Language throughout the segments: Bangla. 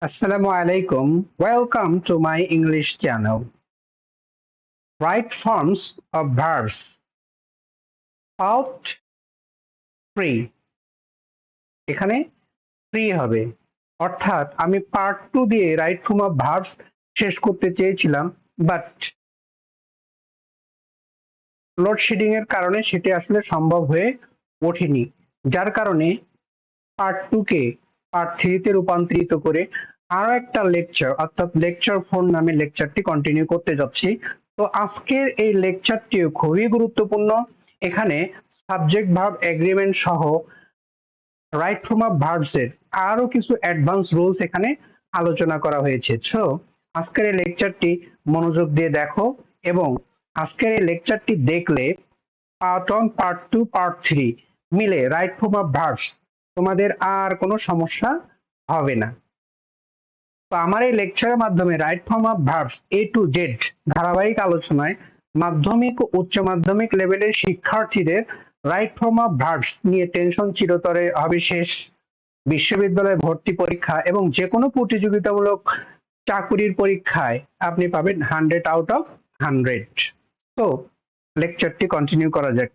Assalamu alaikum. Welcome to my English channel. Right forms of verbs. Part 3. এখানে 3 হবে। অর্থাৎ আমি পার্ট 2 দিয়ে রাইট ফর্ম অফ ভার্বস শেষ করতে চেয়েছিলাম, বাট লোডশেডিং এর কারণে সেটি আসলে সম্ভব হয়ে ওঠেনি। যার কারণে পার্ট 2 কে পার্ট 3 তে রূপান্তরিত করে আরো একটা লেকচার অর্থাৎ লেকচার 4 নামে লেকচারটি কন্টিনিউ করতে যাচ্ছি। তো আজকের এই লেকচারটিও খুবই গুরুত্বপূর্ণ। এখানে সাবজেক্ট ভার্ব এগ্রিমেন্ট সহ রাইট ফর্ম অফ ভার্বস এর আরো কিছু অ্যাডভান্স রুলস এখানে আলোচনা করা হয়েছে। সো আজকের এই লেকচারটি মনোযোগ দিয়ে দেখো, এবং আজকের এই লেকচারটি দেখলে পার্ট 1, পার্ট 2, পার্ট 3 মিলে রাইট ফর্ম অফ ভার্বস তোমাদের আর কোনো সমস্যা হবে না। তো আমার এই লেকচারের মাধ্যমে right form of verbs A to Z ধারাবাহিক আলোচনায় মাধ্যমিক ও উচ্চ মাধ্যমিক লেভেলের শিক্ষার্থীদের রাইট ফর্ম অফ ভার্বস নিয়ে টেনশন চিরতরে হবে শেষ। বিশ্ববিদ্যালয় ভর্তি পরীক্ষা এবং যে কোনো প্রতিযোগিতামূলক চাকুরির পরীক্ষায় আপনি পাবেন 100 আউট অফ 100। তো লেকচারটি কন্টিনিউ করা যাক।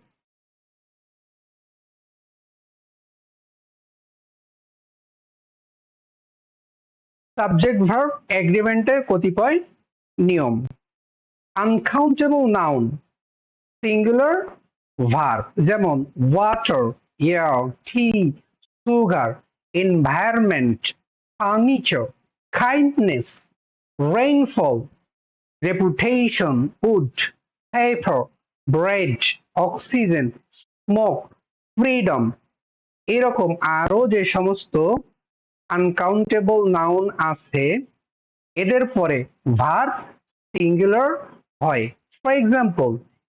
সাবজেক্ট ভার্ব এগ্রিমেন্টের কতিপয় নিয়ম। আনকাউন্টেবল নাউন সিঙ্গুলার ভার্ব যেমন water, air, tea, sugar, environment, furniture, kindness, rainfall, reputation, wood, paper, bread, oxygen, smoke, freedom, এরকম আরো যে সমস্ত আনকাউন্টেবল নাউন আছে এদের পরে ভার্ব সিঙ্গুলার হয়। For example,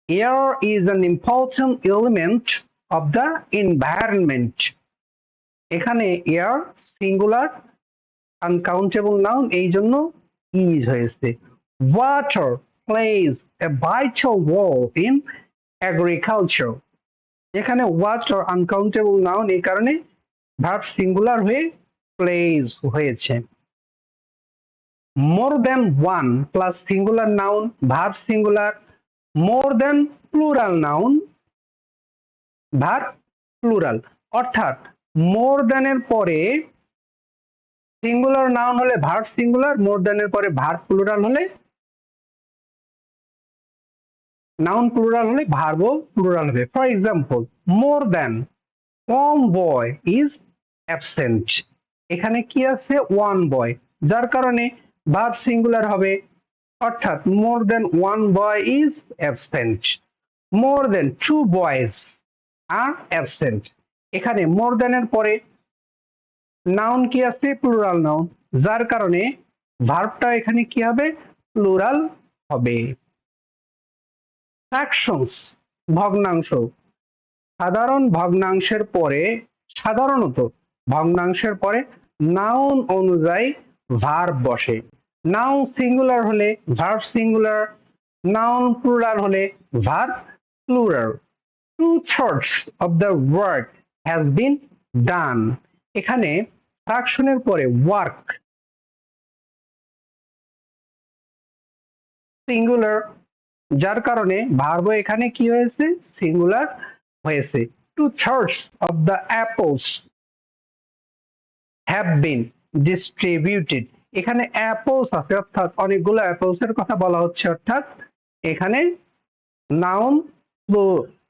air is an important element of the environment. এখানে এয়ার সিঙ্গুলার আনকাউন্টেবল নাউন, এই জন্য ইজ হয়েছে। Water plays a vital role in agriculture, এখানে ওয়াটার আনকাউন্টেবল নাউন, এই কারণে ভার্ব সিঙ্গুলার হয়ে প্লেজ হয়েছে। more than one plus singular noun verb singular, more than plural noun verb plural। অর্থাৎ মোর দ্যান এর পরে সিঙ্গুলার নাউন হলে ভার্ব সিঙ্গুলার, মোর দ্যান এর পরে ভার্ব প্লুরাল হলে নাউন প্লুরাল হলে ভার্বও প্লুরাল হবে। For example, more than one boy is absent, এখানে কি আছে ওয়ান বয়, যার কারণে ভার্ব সিঙ্গুলার হবে। অর্থাৎ more than one boy is absent, more than two boys are absent, এখানে মোর দেন এর পরে নাউন কি আছে প্লুরাল নাউন, যার কারণে ভার্বটা এখানে কি হবে প্লুরাল হবে। ফ্র্যাকশনস ভগ্নাংশ, সাধারণ ভগ্নাংশের পরে সাধারণত ভগ্নাংশের পরে নাউন অনুযায়ী ভার্ব বসে। নাউন সিঙ্গুলার হলে ভার্ব সিঙ্গুলার, নাউন প্লুরাল হলে verb plural. 2/3 of the work has been done, এখানে ফ্র্যাকশনের পরে ওয়ার্ক সিঙ্গুলার, যার কারণে ভার্ব এখানে কি হয়েছে সিঙ্গুলার হয়েছে। 2/3 of the apples have been distributed, এখানে অ্যাপলস আছে অর্থাৎ অনেকগুলো অ্যাপলস এর কথা বলা হচ্ছে, অর্থাৎ এখানে নাউন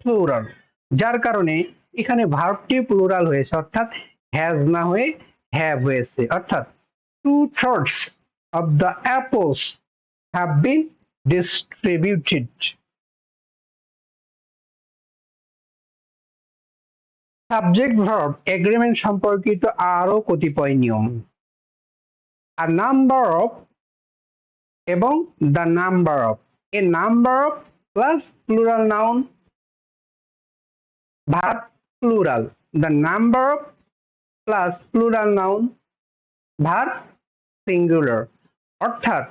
প্লুরাল, যার কারণে এখানে ভার্বটি প্লুরাল হয়েছে, অর্থাৎ হ্যাজ না হয়ে হ্যাভ হয়েছে। অর্থাৎ 2/3 of the apples have been distributed। Subject verb agreement সম্পর্কিত আরো কতিপয় নিয়ম। a number of এবং the number of, a number of plus plural noun verb plural, the number of plus plural noun verb singular। অর্থাৎ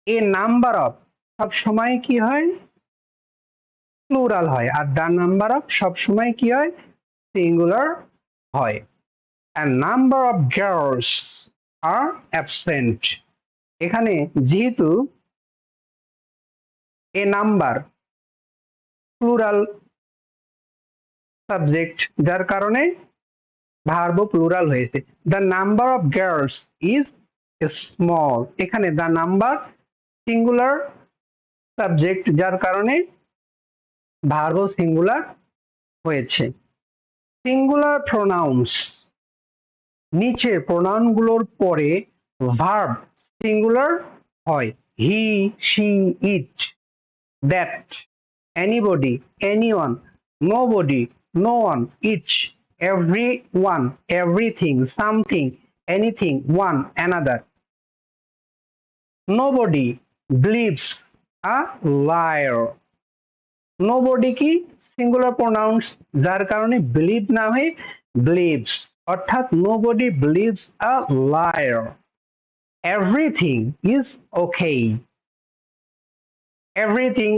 a number of সব সময় কি হয় প্লুরাল হয়, আর the number of সব সময় কি হয় সিঙ্গুলার হয়। a number of girls are absent. এখানে যেহেতু এ নাম্বার প্লুরাল সাবজেক্ট, যার কারণে ভার্বও প্লুরাল হয়েছে। The number of girls is small. এখানে দ্য নাম্বার সিঙ্গুলার সাবজেক্ট, যার কারণে ভার্বও সিঙ্গুলার হয়েছে। সিঙ্গুলার প্রোনাউন্স, নিচের প্রোনাউনগুলোর পরে ভার্ব সিঙ্গুলার হয়। He, she, it, that, anybody, anyone, nobody, no one, each, everyone, everything, something, anything, one, another. Nobody believes a liar. Nobody কি সিঙ্গুলার প্রোনাউন্স, যার কারণে বিলিভ না হয়ে believes, অর্থাৎ nobody believes a liar. Everything is okay. Everything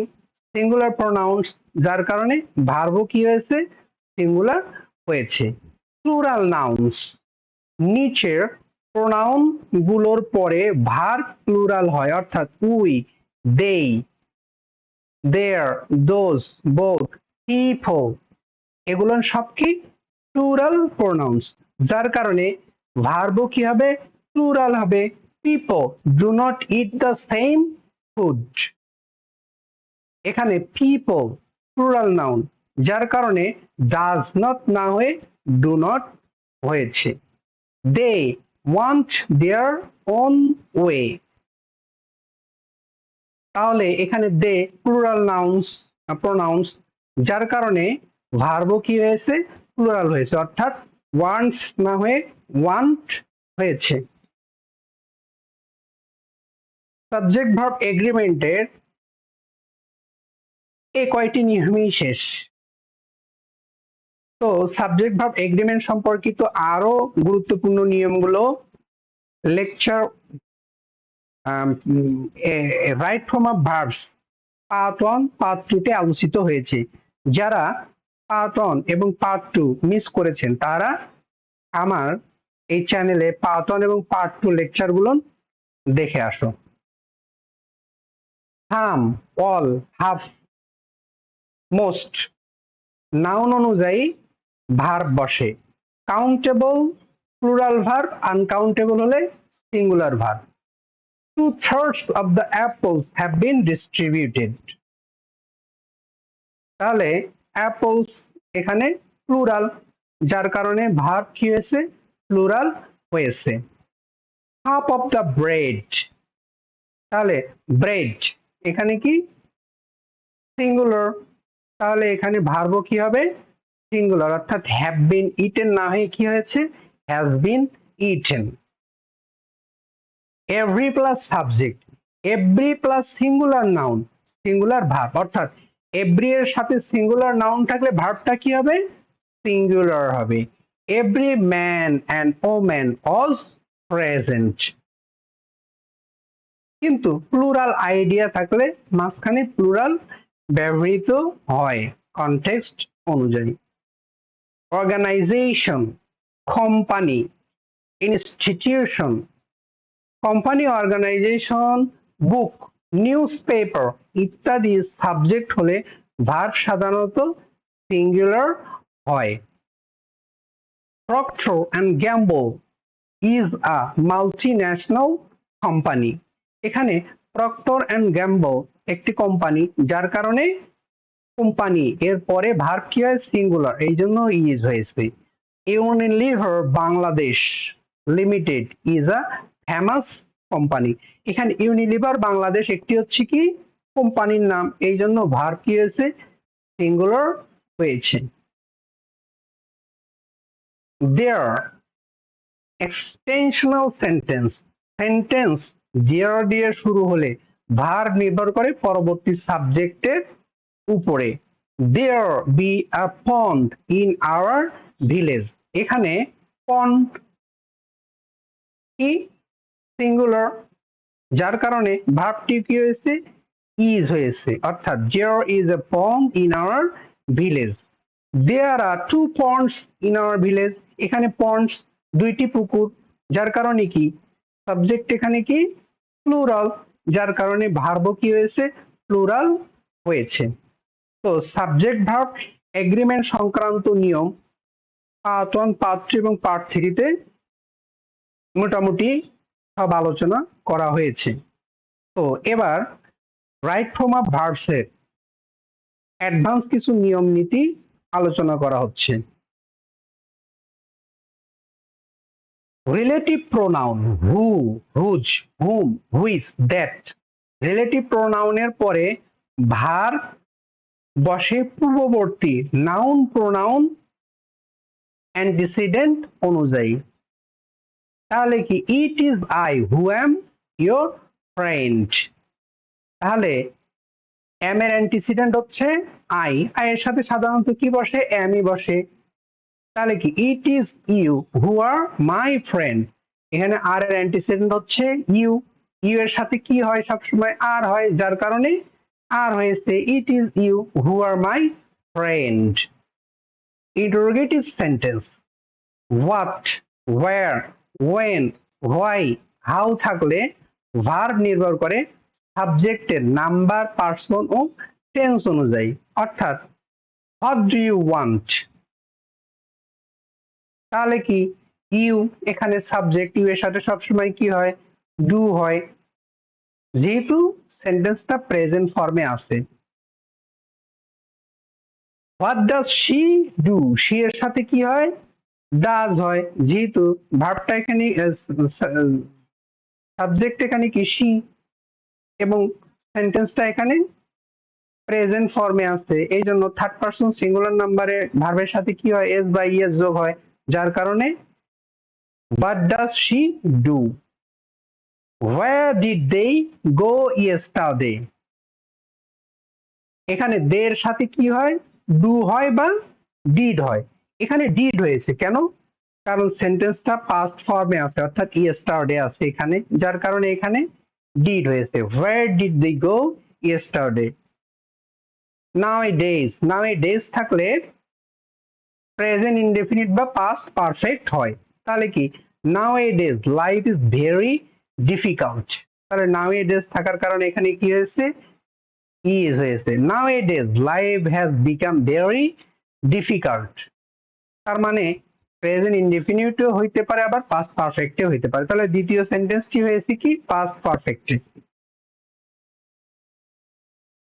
singular pronounce, যার কারণে ভার্বও কি হয়েছে সিঙ্গুলার হয়েছে। প্লুরাল নাউন্স, নিচের প্রোনাউন গুলোর পরে ভার্ব প্লুরাল হয়, অর্থাৎ we, they, their, those, both, people, এগুলো সব কি প্লুরাল প্রোনাউন্স, যার কারণে ভার্বও কি হবে প্লুরাল হবে। people do not eat the same food. এখানে people প্লুরাল নাউন, যার কারণে does not না হয়ে do not হয়েছে। they want their own way। তাহলে এখানে they প্লুরাল নাউন্স প্রোনাউন্স, যার কারণে ভার্বও কি হয়েছে প্লুরাল হয়েছে, অর্থাৎ wants না হয়ে want হয়েছে। সাবজেক্ট ভার্ব এগ্রিমেন্টের এই কয়টি নিয়মেই শেষ। তো সাবজেক্ট ভার্ব এগ্রিমেন্ট সম্পর্কিত আরো গুরুত্বপূর্ণ নিয়মগুলো lecture right form of verbs part 1 part 2 তে আলোচিত হয়েছে। যারা পার্ট 1 এবং পার্ট 2 মিস করেছেন তারা আমার এই চ্যানেলে পার্ট 1 এবং পার্ট 2 লেকচারগুলো দেখে আসো। সাম, অল, হাফ, মোস্ট নাউন অনুযায়ী ভার্ব বসে। কাউন্টেবল প্লুরাল ভার্ব, আনকাউন্টেবল হলে singular verb. 2/3 of the apples have been distributed. তাহলে অ্যাপলস এখানে প্লুরাল, যার কারণে ভার্ব কি হয়েছে প্লুরাল হয়েছে। হাফ অফ দ্য ব্রেড, তাহলে ব্রেড এখানে কি সিঙ্গুলার, তাহলে এখানে ভার্ব কি হবে সিঙ্গুলার, অর্থাৎ হ্যাভ বিন ইটেন না হয়ে কি হয়েছে has been eaten. Every plus subject, every plus singular noun singular verb, অর্থাৎ এভরি এর সাথে সিঙ্গুলার নাউন থাকলে ভার্বটা কি হবে সিঙ্গুলার হবে। Every man and woman was present. কিন্তু প্লুরাল আইডিয়া থাকলে মাঝখানে প্লুরাল ব্যবহৃত হয় কনটেক্সট অনুযায়ী। Organization, company, institution, company, organization, book, newspaper ইত্যাদি সাবজেক্ট হলে ভার্ব সাধারণত সিঙ্গুলার হয়। Procter and Gamble is a multinational company. এখানে প্রক্টর অ্যান্ড গ্যাম্বল একটি কোম্পানি, যার কারণে কোম্পানি এর পরে ভার্ব কি হয় সিঙ্গুলার, এই জন্য ইজ হয়েছে। Unilever Bangladesh limited is a famous company. এখানে ইউনিলিভার বাংলাদেশ একটি হচ্ছে কি কোম্পানির নাম, এই জন্য ভার্ব কি হয়েছে সিঙ্গুলার হয়েছে। দেয়ার এক্সটেনশনাল সেন্টেন্স, সেন্টেন্স দেয়ার দিয়ে শুরু হলে ভার্ব নির্ভর করে পরবর্তী সাবজেক্টের উপরে। There be a pond in our village. এখানে pond কি সিঙ্গুলার, যার কারণে ভার্বটি কি হয়েছে ইজ হয়েছে, অর্থাৎ there is a pond in our village. There are 2 ponds in our village. এখানে ponds দুইটি পুকুর, যার কারণে কি সাবজেক্ট এখানে কি প্লুরাল, যার কারণে ভার্ব কি হয়েছে প্লুরাল হয়েছে। তো সাবজেক্ট ভার্ব এগ্রিমেন্ট সংক্রান্ত নিয়ম পার্ট 1, পার্ট 2 এবং পার্ট 3 তে মোটামুটি সব আলোচনা করা হয়েছে। তো এবার রাইট ফর্ম অফ ভার্বস এর অ্যাডভান্স কিছু নিয়ম নীতি আলোচনা করা হচ্ছে। Relative pronoun who, whose, whom, which, that. Relative প্রোনাউনের পরে ভার বসে পূর্ববর্তী নাউন প্রোনাউন অ্যান্টিসিডেন্ট অনুযায়ী। তাহলে কি it is I who am your friend. তাহলে এম এর অ্যান্টিসিডেন্ট হচ্ছে আই, আই এর সাথে সাধারণত কি বসে এমই বসে। তাহলে কি it is you who are my friend, এখানে আর এর অ্যান্টিসিডেন্ট হচ্ছে ইউ, ইউ এর সাথে কি হয় সবসময় আর হয়, যার কারণে আর হয়েছে it is you who are my friend. Interrogative sentence what, where, when, why, how থাকলে ভার্ব নির্ভর করে সাবজেক্টের নাম্বার, পার্সন ও টেন্স অনুযায়ী। অর্থাৎ হোয়াট ডু ইউ ওয়ান্ট, তাহলে কি ইউ এখানে সাবজেক্ট, ইউ এর সাথে সবসময় কি হয় ডু হয়, যেহেতু সেন্টেন্সটা প্রেজেন্ট ফর্মে আছে। What does she do, she এর সাথে কি হয় ডাজ হয়, যেহেতু ভার্বটা এখানে সাবজেক্ট এখানে কি শি এবং সেন্টেন্সটা এখানে প্রেজেন্ট ফর্মে আছে, এই জন্য থার্ড পারসন সিঙ্গুলার নাম্বারে ভার্বের সাথে কি হয় এস বা ইএস যোগ হয়, যার কারণে what does she do. Where did they go yesterday? এখানে দের সাথে কি হয় ডু হয় বা ডিড হয়, এখানে ডিড হয়েছে কেন, কারণ সেন্টেন্সটা পাস্ট ফর্মে আছে অর্থাৎ ইয়েস্টারডে আছে এখানে, যার কারণে এখানে ডিড হয়েছে। Where did they go yesterday? Nowadays, nowadays থাকলে প্রেজেন্ট ইনডেফিনিট বা পাস্ট পারফেক্ট হয়। তাহলে কি nowadays life is very difficult, তাহলে nowadays থাকার কারণে এখানে কি হয়েছে ইজ হয়েছে। nowadays life has become very difficult, তার মানে প্রেজেন্ট ইনডেফিনিটও হইতে পারে আবার পাস্ট পারফেক্টও হইতে পারে। তাহলে দ্বিতীয় সেন্টেন্সটি হয়েছে কি past perfect.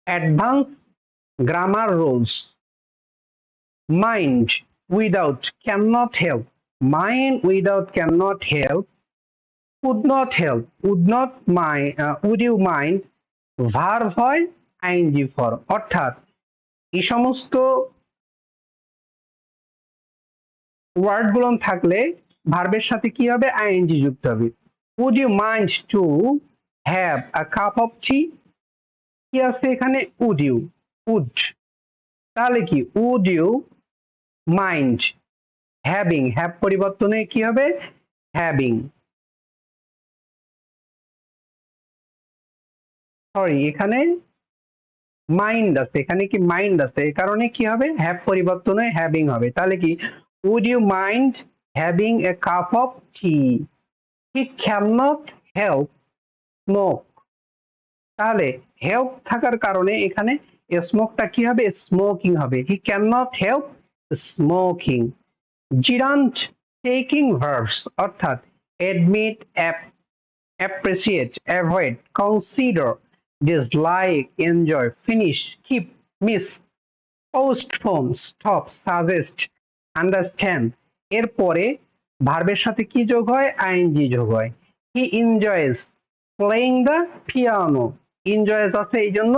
Advance grammar rules mind without can not help, mind without can not help, would not help, would not mind, would you mind verb হয় আইএনজি ফর্ম। অর্থাৎ এই সমস্ত ওয়ার্ড গুলো থাকলে ভার্বের সাথে কি হবে আইএনজি যুক্ত হবে। would you mind to have a cup of tea, কি আছে এখানে would you, would, তাহলে কি would you mind having, have পরিবর্তনে কি হবে having, সরি এখানে মাইন্ড আছে, এখানে কি মাইন্ড আছে, এই কারণে কি হবে হ্যাভ পরিবর্তনে হ্যাভিং হবে। তাহলে কি would you mind having a cup of tea, he cannot help smoke, তাহলে হেল্প থাকার কারণে এখানে স্মোকটা কি হবে স্মোকিং হবে, he cannot help smoking। Gerund taking verbs অর্থাৎ admit, appreciate, avoid, consider, dislike, enjoy, finish, keep, miss, postpone, stop, suggest, understand এর পরে ভার্বের সাথে কি যোগ হয় আইএনজি যোগ হয়। he enjoys playing the piano, enjoys আছে এই জন্য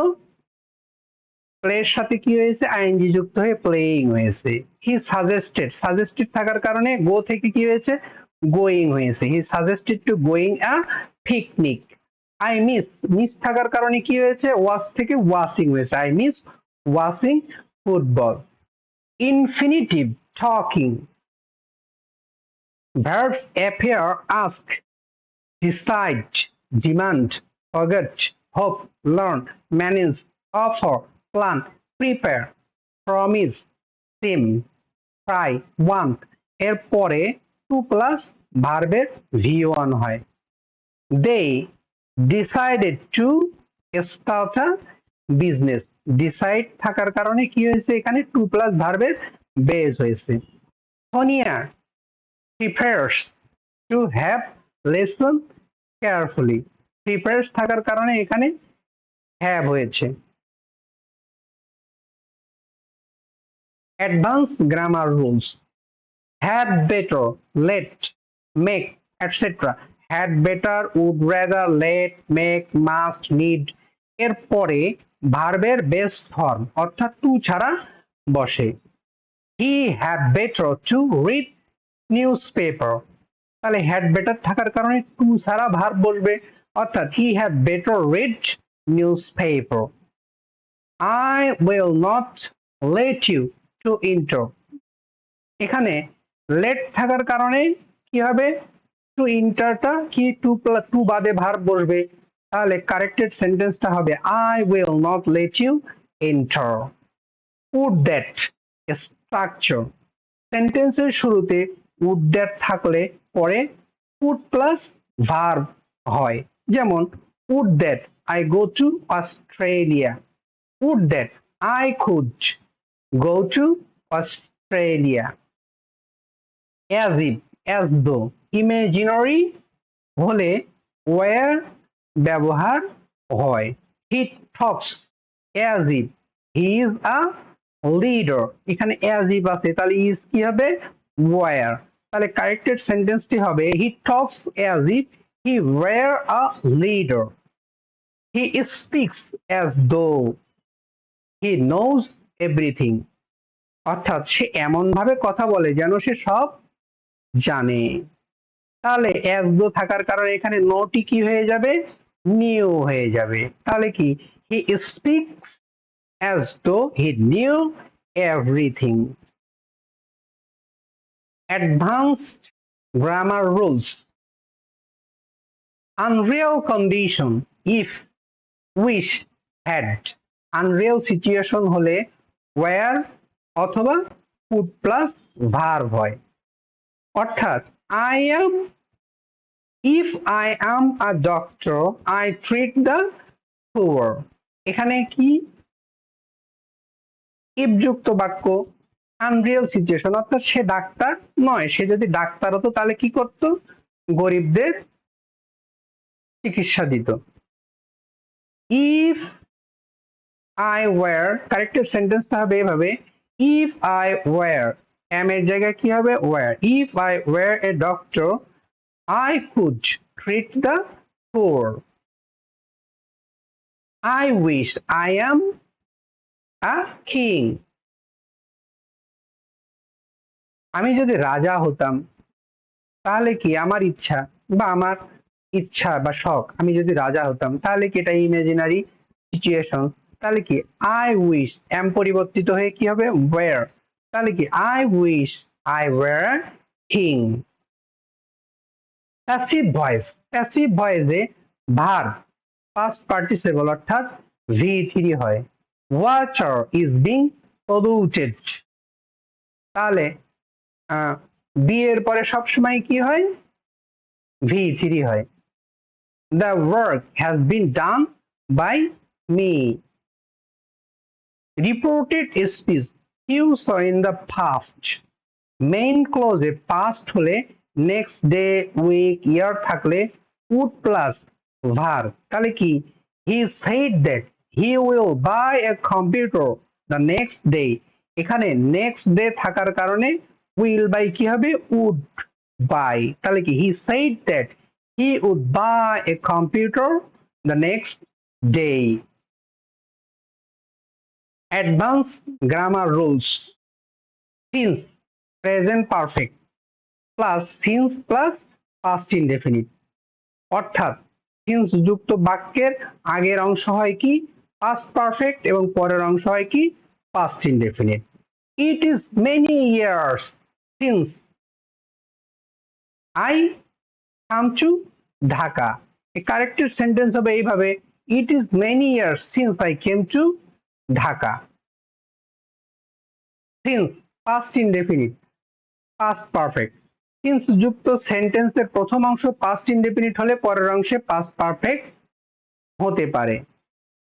প্লে এর সাথে কি হয়েছে আইএনজি যুক্ত হয়ে প্লেইং হয়েছে। he suggested, suggested থাকার কারণে গো থেকে কি হয়েছে গোয়িং হয়েছে, he suggested to going a picnic। I miss, miss থাকার কারণে কি হয়েছে ওয়াচ থেকে ওয়াচিং হয়েছে, I miss watching football। Infinitive talking verbs appear ask, decide, demand, forget, hope, learn, manage, offer, plan, prepare, promise, seem, try, want এর পরে টু প্লাস ভার্বের ভি ওয়ান হয়। they decided to start a business. Decide থাকার কারণে কি হয়েছে, এখানে টু প্লাস ভার্বের বেস হয়েছে। Sonia prepares to have lesson carefully. Prepares থাকার কারণে এখানে হ্যাভ হয়েছে। Advance grammar rules, had better, let, make, etcetera. Had better, would rather, let, make, must, need এর পরে ভার্বের বেস ফর্ম অর্থাৎ টু ছাড়া বসে। He had better to read newspaper. তাহলে হ্যাড বেটার থাকার কারণে টু ছাড়া ভার্ব বসবে, অর্থাৎ he had better read newspaper. I will not let you two inter. এখানে লেট থাকার কারণে কি হবে, টু ইন্টারটা কি টু বাদে ভার্ব বসবে, তাহলে কারেক্টেড সেন্টেন্সটা হবে I will not let you enter. Would that structure, সেন্টেন্সের শুরুতে উড দ্যাট থাকলে পরে উড প্লাস ভার্ব হয়, যেমন would that I go to Australia, would that I could go to Australia. as if, as though, imaginary হলে where ব্যবহার হয়। he talks as if he is a leader, এখানে as if আছে তাহলে is কি হবে where, তাহলে কারেক্টেড সেন্টেন্সটি হবে he talks as if he were a leader. he speaks as though he knows everything, অর্থাৎ সে এমন ভাবে কথা বলে যেন সে সব জানে। তাহলে as though থাকার কারণে এখানে নোটি কি হয়ে যাবে, নিউ হয়ে যাবে। তাহলে কি he speaks as though he knew everything. Advanced grammar rules, unreal condition if, wish, had, unreal situation হলে where অথবা would plus verb হয়, অর্থাৎ I am, if I am a doctor I treat the poor। এখানে কি if যুক্ত বাক্য, আনরিয়েল সিচুয়েশন, অর্থাৎ সে ডাক্তার নয়, সে যদি ডাক্তার হতো তাহলে কি করত, গরিবদের চিকিৎসা দিত। ইফ আই ওয়ার, কারেক্টেড সেন্টেন্সটা হবে এভাবে ইফ আই ওয়ার, এম এর জায়গায় কি হবে were, if I were a doctor I could treat the poor. I wish I am a king. আমি যদি রাজা হতাম তাহলে কি আমার ইচ্ছা বা শখ, আমি যদি রাজা হতাম তাহলে কি এটা ইমাজিনারি সিচুয়েশন, তাহলে কি আই উইশ এম পরিবর্তিত হয়ে কি হবে ওয়ার, তাহলে কি I wish I were king. Passive voice, passive ভয়েসে ভার্ব পাস্ট পার্টিসিপল অর্থাৎ V3 হয়। ওয়াটার ইজ বিং পলিউটেড, তাহলে বি এর পরে সবসময় কি হয় V3 হয়। The work has been done by me. Reported speech use in the past, main ক্লোজে পাস্ট হলে নেক্সট ডে উইক ইয়ার থাকলে উড প্লাস ভার্ব, তাহলে কি he said that he will buy a computer the next day, এখানে নেক্সট ডে থাকার কারণে উইল বাই কি হবে উড বাই, তাহলে কি he said that he would buy a computer the next day. Advance grammar rules, since present perfect plus since plus past indefinite, অর্থাৎ সিন্স যুক্ত বাক্যের আগের অংশ হয় কি পাস্ট পারফেক্ট এবং পরের অংশ হয় কি past indefinite. It is many years since I come to Dhaka, corrected sentence হবে এইভাবে it is many years since I came to Dhaka. Since past indefinite, past perfect, since যুক্ত সেন্টেন্সের প্রথম অংশ পাস্ট ইনডেফিনিট হলে পরের অংশে পাস্ট পারফেক্ট হতে পারে।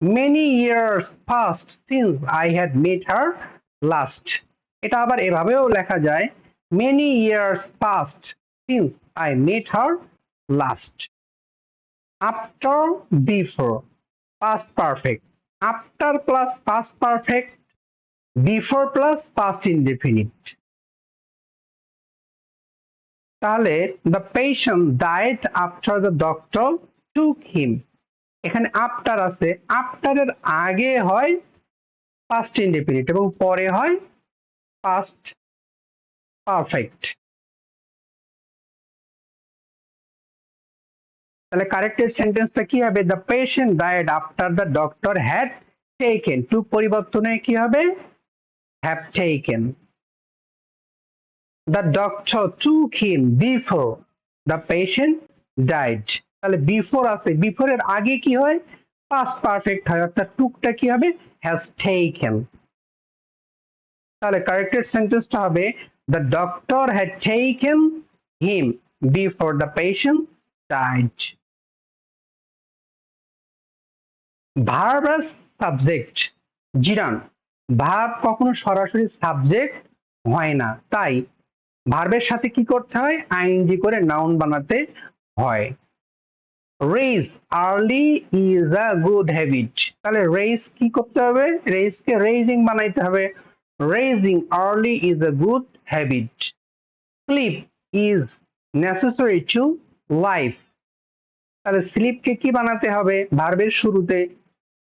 Many years past since I had met her last. এটা আবার এভাবেও লেখা যায়, many years past since I met her last. After, before, past perfect. After plus past perfect, before plus past indefinite. তাহলে the patient died after the doctor took him. এখানে আফটার আছে, আফটারের আগে হয় পাস্ট ইনডেফিনিট এবং পরে হয় পাস্ট পারফেক্ট। তাহলে কারেক্টেড সেন্টেন্সটা কি হবে? The patient died after the doctor had taken. To পরিবর্তনে কি হবে? Have taken. The doctor took him before the patient died. তাহলে বিফোর আছে, বিফোরের আগে কি হয়? পাস্ট পারফেক্ট হয়, অর্থাৎ টুকটা কি হবে? Has taken. তাহলে কারেক্টেড সেন্টেন্সটা হবে the doctor had taken him before the patient died. Verb as subject. Gerund, verb কখনো সরাসরি সাবজেক্ট হয় না, তাই ভার্বের সাথে কি করতে হয়? আইএনজি করে নাউন বানাতে হয়। Raise early is a good habit. তাহলে রেইজ কি করতে হবে? রেইজকে রেইজিং বানাইতে হবে। Raising early is a good habit. Sleep is necessary to life. তাহলে স্লিপকে কি বানাতে হবে? ভার্বের শুরুতে।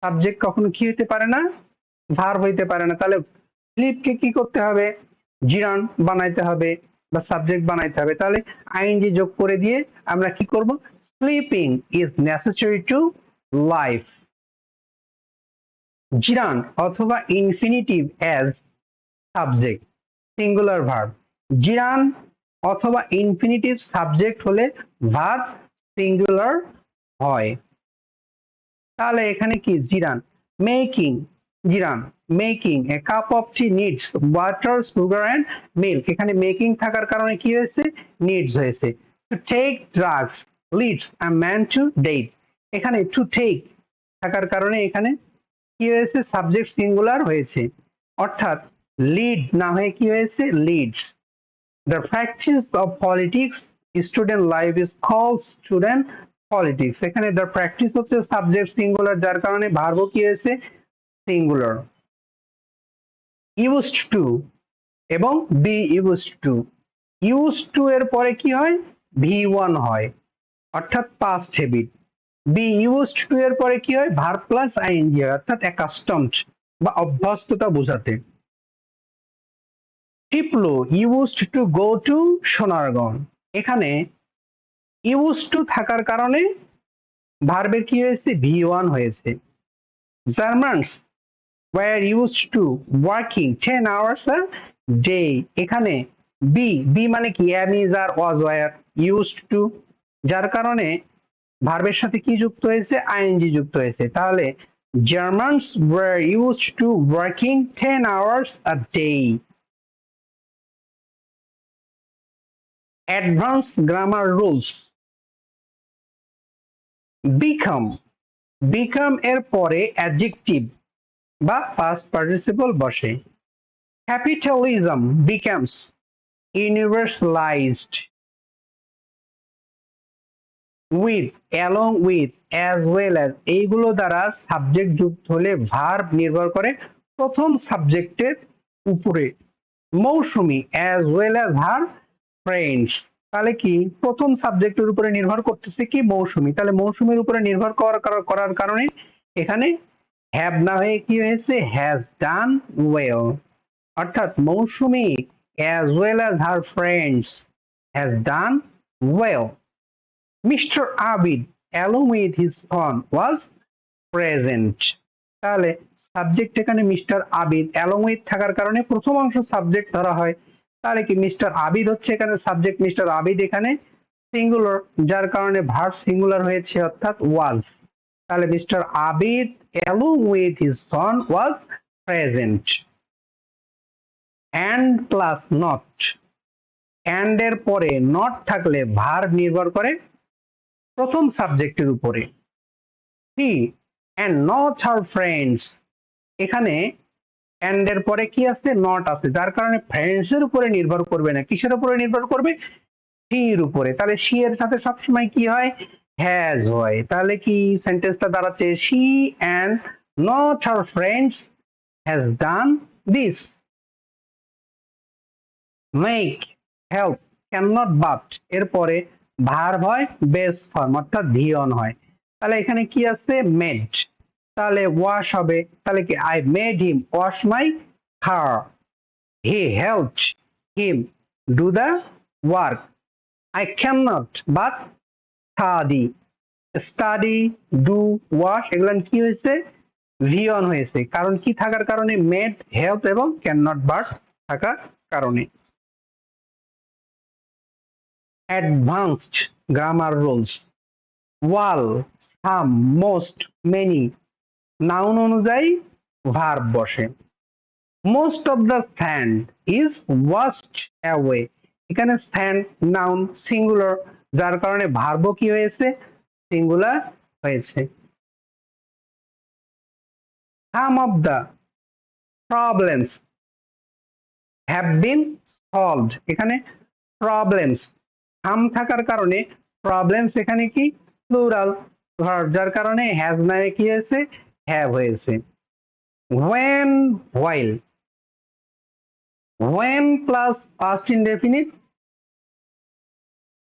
সাবজেক্ট কখনো কি হইতে পারে না? ভার্ব হইতে পারে না। তাহলে স্লিপকে কি করতে হবে? জিরান বানাইতে হবে বা সাবজেক্ট বানাইতে হবে। তাহলে আইএনজি যোগ করে দিয়ে আমরা কি করব? Sleeping is necessary to life. Gerund অথবা infinitive as subject, singular verb. Gerund অথবা ইনফিনিটিভ সাবজেক্ট হলে ভার্ব সিঙ্গুলার হয়। তাহলে এখানে কি? Gerund making, gerund making a cup of tea needs water, sugar and milk. এখানে মেকিং থাকার কারণে কি হয়েছে? নিডস হয়েছে। To take drugs leads a man to death. এখানে টু টেক থাকার কারণে এখানে কি হয়েছে? সাবজেক্ট সিঙ্গুলার হয়েছে, অর্থাৎ লিড না হয়ে কি হয়েছে? Leads. The practice of politics student life is called student politics. এখানে দ্য প্র্যাকটিস হচ্ছে সাবজেক্ট সিঙ্গুলার, যার কারণে ভার্ব কি হয়েছে? সিঙ্গুলার। ইউজড টু এবং be used to. Used to এর পরে কি হয়? ভি1 হয়, অর্থাৎ past habit. Be used to এর পরে কি হয়? ভার্ব প্লাস আইএনজি হয়, অর্থাৎ অ্যাকাস্টমড বা অভ্যস্ততা বোঝাতে। টিপলো used to go to Sonarganj. এখানে ইউজড টু থাকার কারণে ভার্বের কি হয়েছে? ভি1 হয়েছে। জার্মানস were used to working 10 hours a day। এখানে বি মানে কি? am is R was were used to, যার কারণে ভার্বের সাথে কি যুক্ত হয়েছে? আইএনজি যুক্ত হয়েছে। তাহলে Germans were used to working 10 hours a day। Advanced grammar rules। become, become এর পরে অ্যাডজেক্টিভ বা পাস্ট পার্টিসিপল বসে। Capitalism becomes universalized with, along with, as well as এইগুলো দ্বারা সাবজেক্ট যুক্ত হলে ভার্ব নির্ভর করে প্রথম সাবজেক্টের উপরে। মৌসুমী as well as her friends। তাহলে কি? প্রথম সাবজেক্টের উপরে নির্ভর করতেছে কি? মৌসুমী। তাহলে মৌসুমীর উপরে নির্ভর করার কারণে এখানে হ্যাভ না হয়ে কি হয়েছে? হ্যাজ ডান ওয়েল, অর্থাৎ মৌসুমী as well as her friends has done well। Mr. Abid along with his son was present। তাহলে সাবজেক্ট এখানে মিস্টার আবিদ, along with থাকার কারণে প্রথম অংশ সাবজেক্ট ধরা হয়। তাহলে কি? মিস্টার আবিদ হচ্ছে এখানে সাবজেক্ট, মিস্টার আবিদ এখানে সিঙ্গুলার, যার কারণে ভার্ব সিঙ্গুলার হয়েছে, অর্থাৎ ওয়াজ। তাহলে mister Abid along with his son was present। and plus not, and এর পরে নট থাকলে ভার্ব নির্ভর করে প্রথম সাবজেক্টের উপরে। he and not her friends, এখানে and এর পরে কি আছে, নট আছে, যার কারণে ফ্রেন্ডস এর উপরে নির্ভর করবে না, কিসের উপরে নির্ভর করবে, she এর উপরে। তাহলে she এর সাথে সবসময় কি হয়, has হয়। তাহলে কি সেন্টেন্সটা দাঁড়াচ্ছে she and not her friends has done this। make, help, cannot but এরপরে ভার্ব হয় বেস ফর্ম অর্থাৎ ভিয়ন হয়। তাহলে এখানে কি আছে, মেড, তাহলে ওয়াশ হবে, তাহলে কি I made him wash my car, he helped him do the work, I can not but study, study, do, wash, এগুলো কি হয়েছে, ভিয়ন হয়েছে। কারণ কি থাকার কারণে, মেড, হেল্প এবং ক্যান নট বাট থাকার কারণে। Advanced grammar rules, all, some, most, many, noun অনুযায়ী ভার্ব বসে। Most of the sand is washed away, এখানে স্যান্ড নাউন সিঙ্গুলার, যার কারণে ভার্বও কি হয়েছে, সিঙ্গুলার হয়েছে। সাম of the problems have been solved, এখানে প্রবলেমস সাম থাকার কারণে প্রবলেমস এখানে কি প্লুরাল ভার্ব, যার কারণে হ্যাজ নামে কি হয়েছে, হ্যাভ হয়েছে। when, while, when plus past indefinite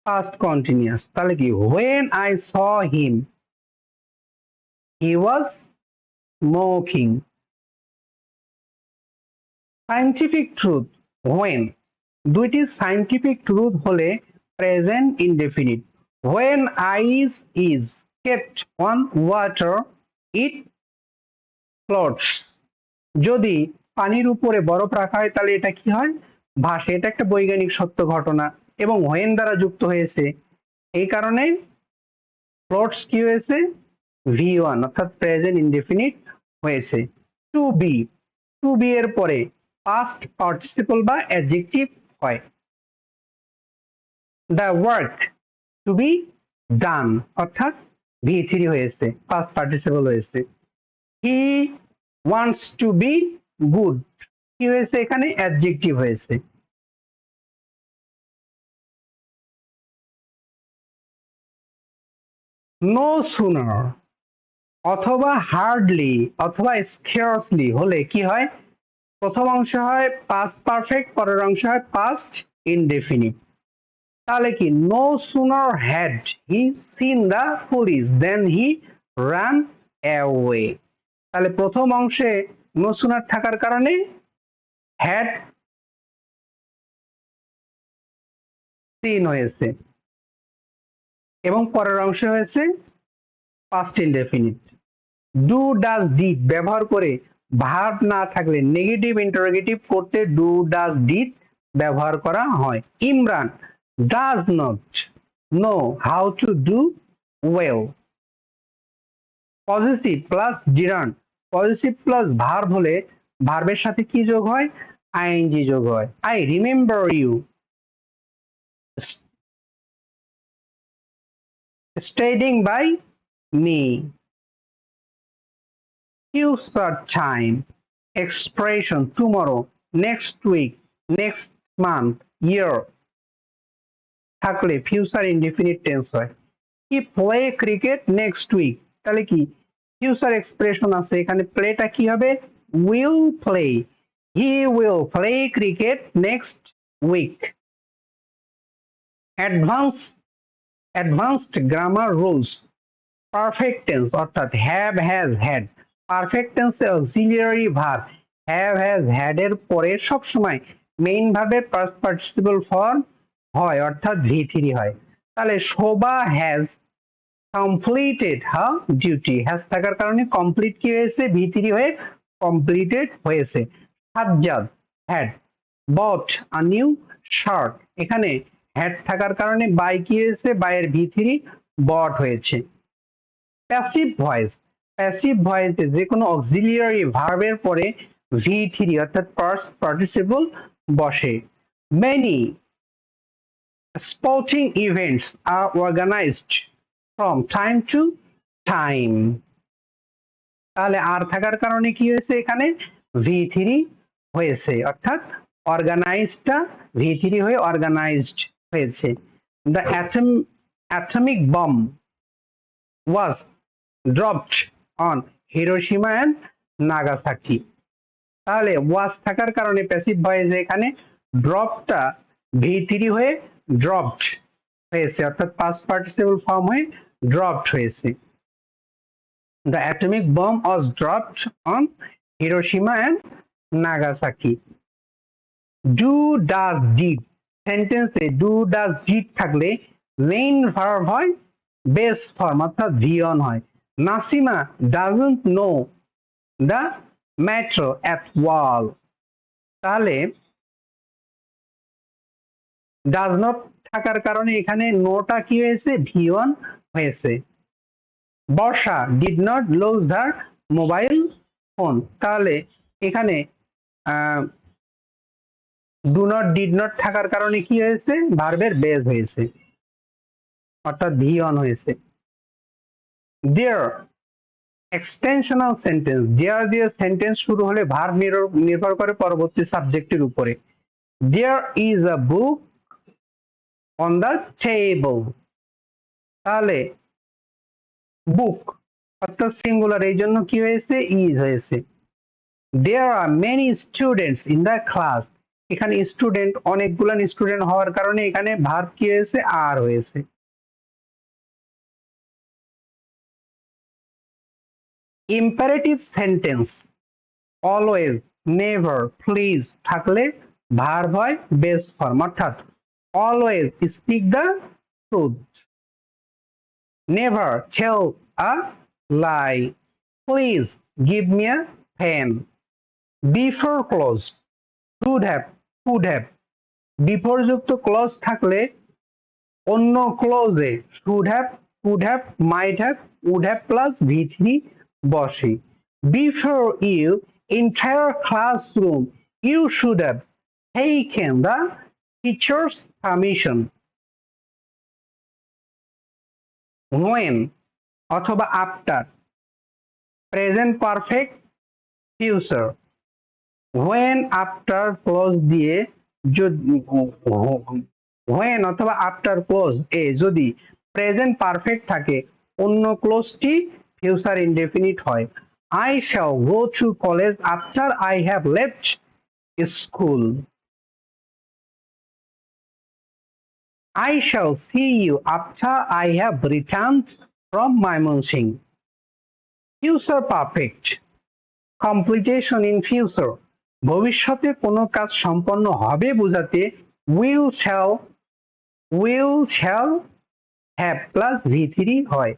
past continuous, তাহলে কি when I saw him he was smoking। Scientific truth, when, দুইটি সায়েন্টিফিক ট্রুথ হলে present indefinite. when ice is kept on water it floats, যদি পানির উপরে বরফ রাখা হয় তাহলে এটা কি হয়, ভাসে। এটা একটা বৈজ্ঞানিক সত্য ঘটনা এবং when দ্বারা যুক্ত হয়েছে, এই কারণে ফ্লোটস কি হয়েছে, V1 অর্থাৎ প্রেজেন্ট ইনডেফিনিট হয়েছে। টু বি, টু বি এর পরে পাস্ট পার্টিসিপল বা অ্যাডজেক্টিভ হয়। The work, to be done অর্থাৎ V3 হয়েছে, পাস্ট পার্টিসিপল হয়েছে। He wants to be good, কি হয়েছে এখানে, অ্যাডজেক্টিভ হয়েছে। নো সুনার অথবা হার্ডলি অথবা স্কেয়ারসলি হলে কি হয়, প্রথম অংশ হয় পাস্ট পারফেক্ট, পরের অংশ হয় পাস্ট ইনডেফিনিট। তাহলে কি no sooner had he seen the police then he ran away, তাহলে প্রথম অংশে নো সুনার থাকার কারণে হ্যাড সিন হয়েছে এবং পরের অংশে হয়েছে past indefinite. Do, does, did ব্যবহার করে ভার্ব না থাকলে নেগেটিভ ইন্টারোগেটিভ করতে ডু, ডাজ, ডিড ব্যবহার করা হয়। Imran does not know how to do well. Positive plus gerund, positive plus verb হলে ভার্বের সাথে কি যোগ হয়, আইএনজি যোগ হয়। I remember you, standing by me. future time, expression tomorrow, next week, next month, year থাকলে ফিউচার ইনডিফিনিট টেন্স হয়। কি প্লে ক্রিকেট নেক্সট উইক, তাহলে কি ফিউচার এক্সপ্রেশন আছে, এখানে প্লেটা কি হবে, will play, he will play cricket next week. Advanced grammar rules, perfect tense অর্থাৎ হ্যাভ, হ্যাজ, হ্যাড, পারফেক্ট টেন্সে auxiliary verb have, has, had এর পরে সবসময় মেইন ভার্বের পাস্ট পার্টিসিপল ফর্ম হয় অর্থাৎ V3 হয়। তাহলে Shobha has completed her duty, has থাকার কারণে কমপ্লিট কি হয়েছে, V3 হয়ে কমপ্লিটেড হয়েছে। Sajjad had bought a new shirt, এখানে হ্যাড থাকার কারণে বাই কি হয়েছে, বাইয়ের V3 বট হয়েছে। প্যাসিভ ভয়েস, প্যাসিভ ভয়েসে যে কোনো অক্সিলিয়ারি ভার্বের পরে V3 অর্থাৎ পাস্ট পার্টিসিপল বসে। Many Sporting events are organized from time to time. তাহলে আর থাকার কারণে কি হয়েছে এখানে V3 হয়েছে, অর্থাৎ অর্গানাইজডটা V3 হয়ে অর্গানাইজড হয়েছে। The atomic bomb was dropped on Hiroshima and Nagasaki. তাহলে ওয়াজ থাকার কারণে প্যাসিভ ভয়েসে এখানে ড্রপটা V3 হয়ে ড্রপড হয়েছে, অর্থাৎ পাস্ট পার্টিসিপল ফর্ম হয়ে ড্রপড হয়েছে। The atomic bomb was dropped on Hiroshima and Nagasaki. Do, does, did সেন্টেন্সে do, does, did থাকলে মেইন ভার্ব হয় বেস ফর্ম, অর্থাৎ V1 হয়। Nasima doesn't know the metro at all. তাহলে does not থাকার কারণে এখানে নোটা কি হয়েছে V1 হয়েছে। বর্ষা did not lose her mobile phone. তাহলে এখানে ডু নট ডিড নট থাকার কারণে কি হয়েছে ভার্বের বেস হয়েছে, অর্থাৎ V1 হয়েছে। দেয়ার এক্সটেনশনাল সেন্টেন্স, দেয়ার দিয়ে সেন্টেন্স শুরু হলে ভার্ব নির্ভর করে পরবর্তী সাবজেক্টের উপরে। There is a book on the table. তাহলে বুক অর্থাৎ সিঙ্গুলার, এই জন্য কি হয়েছে ইজ হয়েছে। There are many students in the class, এখানে স্টুডেন্ট অনেকগুলো স্টুডেন্ট হওয়ার কারণে এখানে ভার্ব কি হয়েছে আর হয়েছে। Imperative sentence always, never, please থাকলে ভার্ব হয় বেস ফর্ম, অর্থাৎ always speak the truth, never tell a lie, please give me a pen. Before clause should have, could have, before যুক্ত ক্লজ থাকলে অন্য ক্লোজে should have, could have, might have, would have plus V3 বসে। Before you entire classroom you should have taken the teacher's permission. When অথবা after, present perfect future. when after close দিয়ে when অথবা আফটার ক্লোজ এ যদি প্রেজেন্ট পারফেক্ট থাকে অন্য ক্লোজটি ফিউচার ইনডেফিনিট হয়। I shall go to college after I have left school. I shall see you after I have returned from Mymensingh. Future perfect, completion in future, ভবিষ্যতে কোনো কাজ সম্পন্ন হবে বোঝাতে will shall have plus V3 হয়।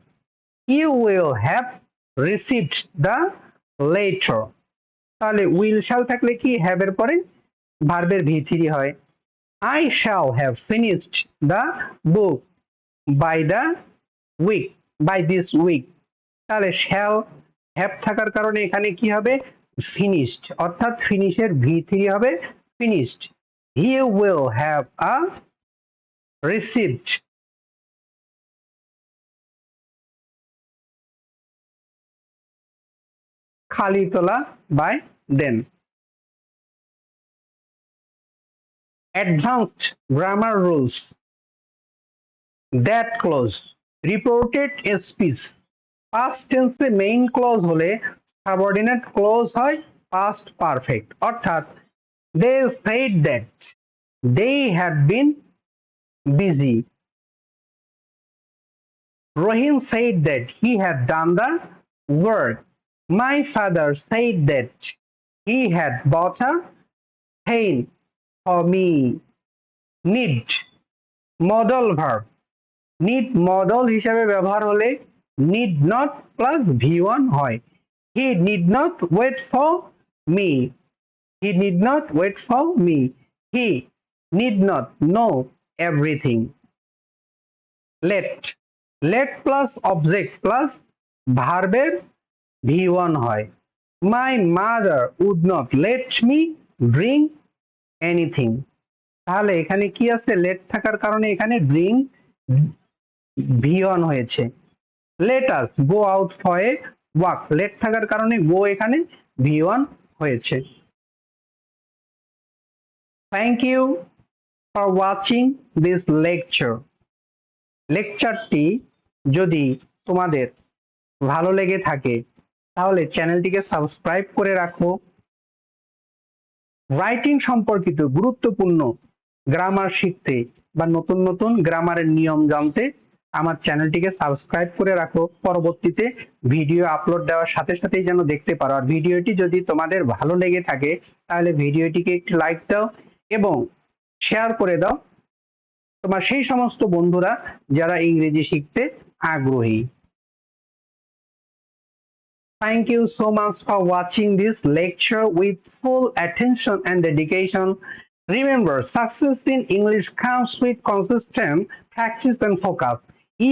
You will have received the letter, তাহলে will shall থাকলে কি have এর পরে ভার্বের V3 হয়। I shall have finished the book by this week, তাহলে shall have থাকার কারণে এখানে কি হবে finished, অর্থাৎ ফিনিশের V3 হবে finished। He will have a received, খালি তোলা by then। Advanced grammar rules, that clause, reported a speech, past tense এ মেইন ক্লজ হলে সাবঅর্ডিনেট ক্লজ হয় past perfect, অর্থাৎ they said that they had been busy, Rohim said that he had done the work, my father said that he had bought a pen for me। Need modal verb, need modal হিসেবে ব্যবহার হলে need not plus V1 হয়। He need not wait for me, he need not wait for me, he need not know everything। let plus object plus ভার্বের V1 হয়। My mother would not let me drink anything, তাহলে এখানে কি আছে, লেট থাকার কারণে এখানে ব্রিং V1 হয়েছে। Let us go out for a walk, let থাকার কারণে গো এখানে V1 হয়েছে। Thank you for watching this lecture. লেকচারটি যদি তোমাদের ভালো লেগে থাকে তাহলে চ্যানেলটিকে সাবস্ক্রাইব করে রাখো। রাইটিং সম্পর্কিত গুরুত্বপূর্ণ গ্রামার শিখতে বা নতুন নতুন গ্রামারের নিয়ম জানতে আমার চ্যানেলটিকে সাবস্ক্রাইব করে রাখো। পরবর্তীতে ভিডিও আপলোড দেওয়ার সাথে সাথেই যেন দেখতে পারো। আর ভিডিওটি যদি তোমাদের ভালো লেগে থাকে তাহলে ভিডিওটিকে একটি লাইক দাও এবং শেয়ার করে দাও তোমার সেই সমস্ত বন্ধুরা যারা ইংরেজি শিখতে আগ্রহী। Thank you so much for watching this lecture with full attention and dedication. Remember, success in English comes with consistent practice and focus.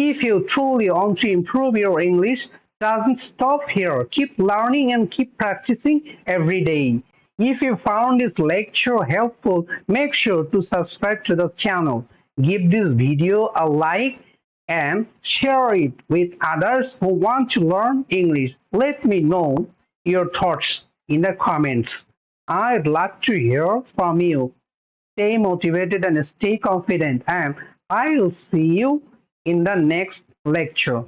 If you truly want to improve your English, doesn't stop here. Keep learning and keep practicing every day. If you found this lecture helpful, make sure to subscribe to the channel. Give this video a like and share it with others who want to learn English. Let me know your thoughts in the comments. I'd like to hear from you. Stay motivated and stay confident, and I'll see you in the next lecture.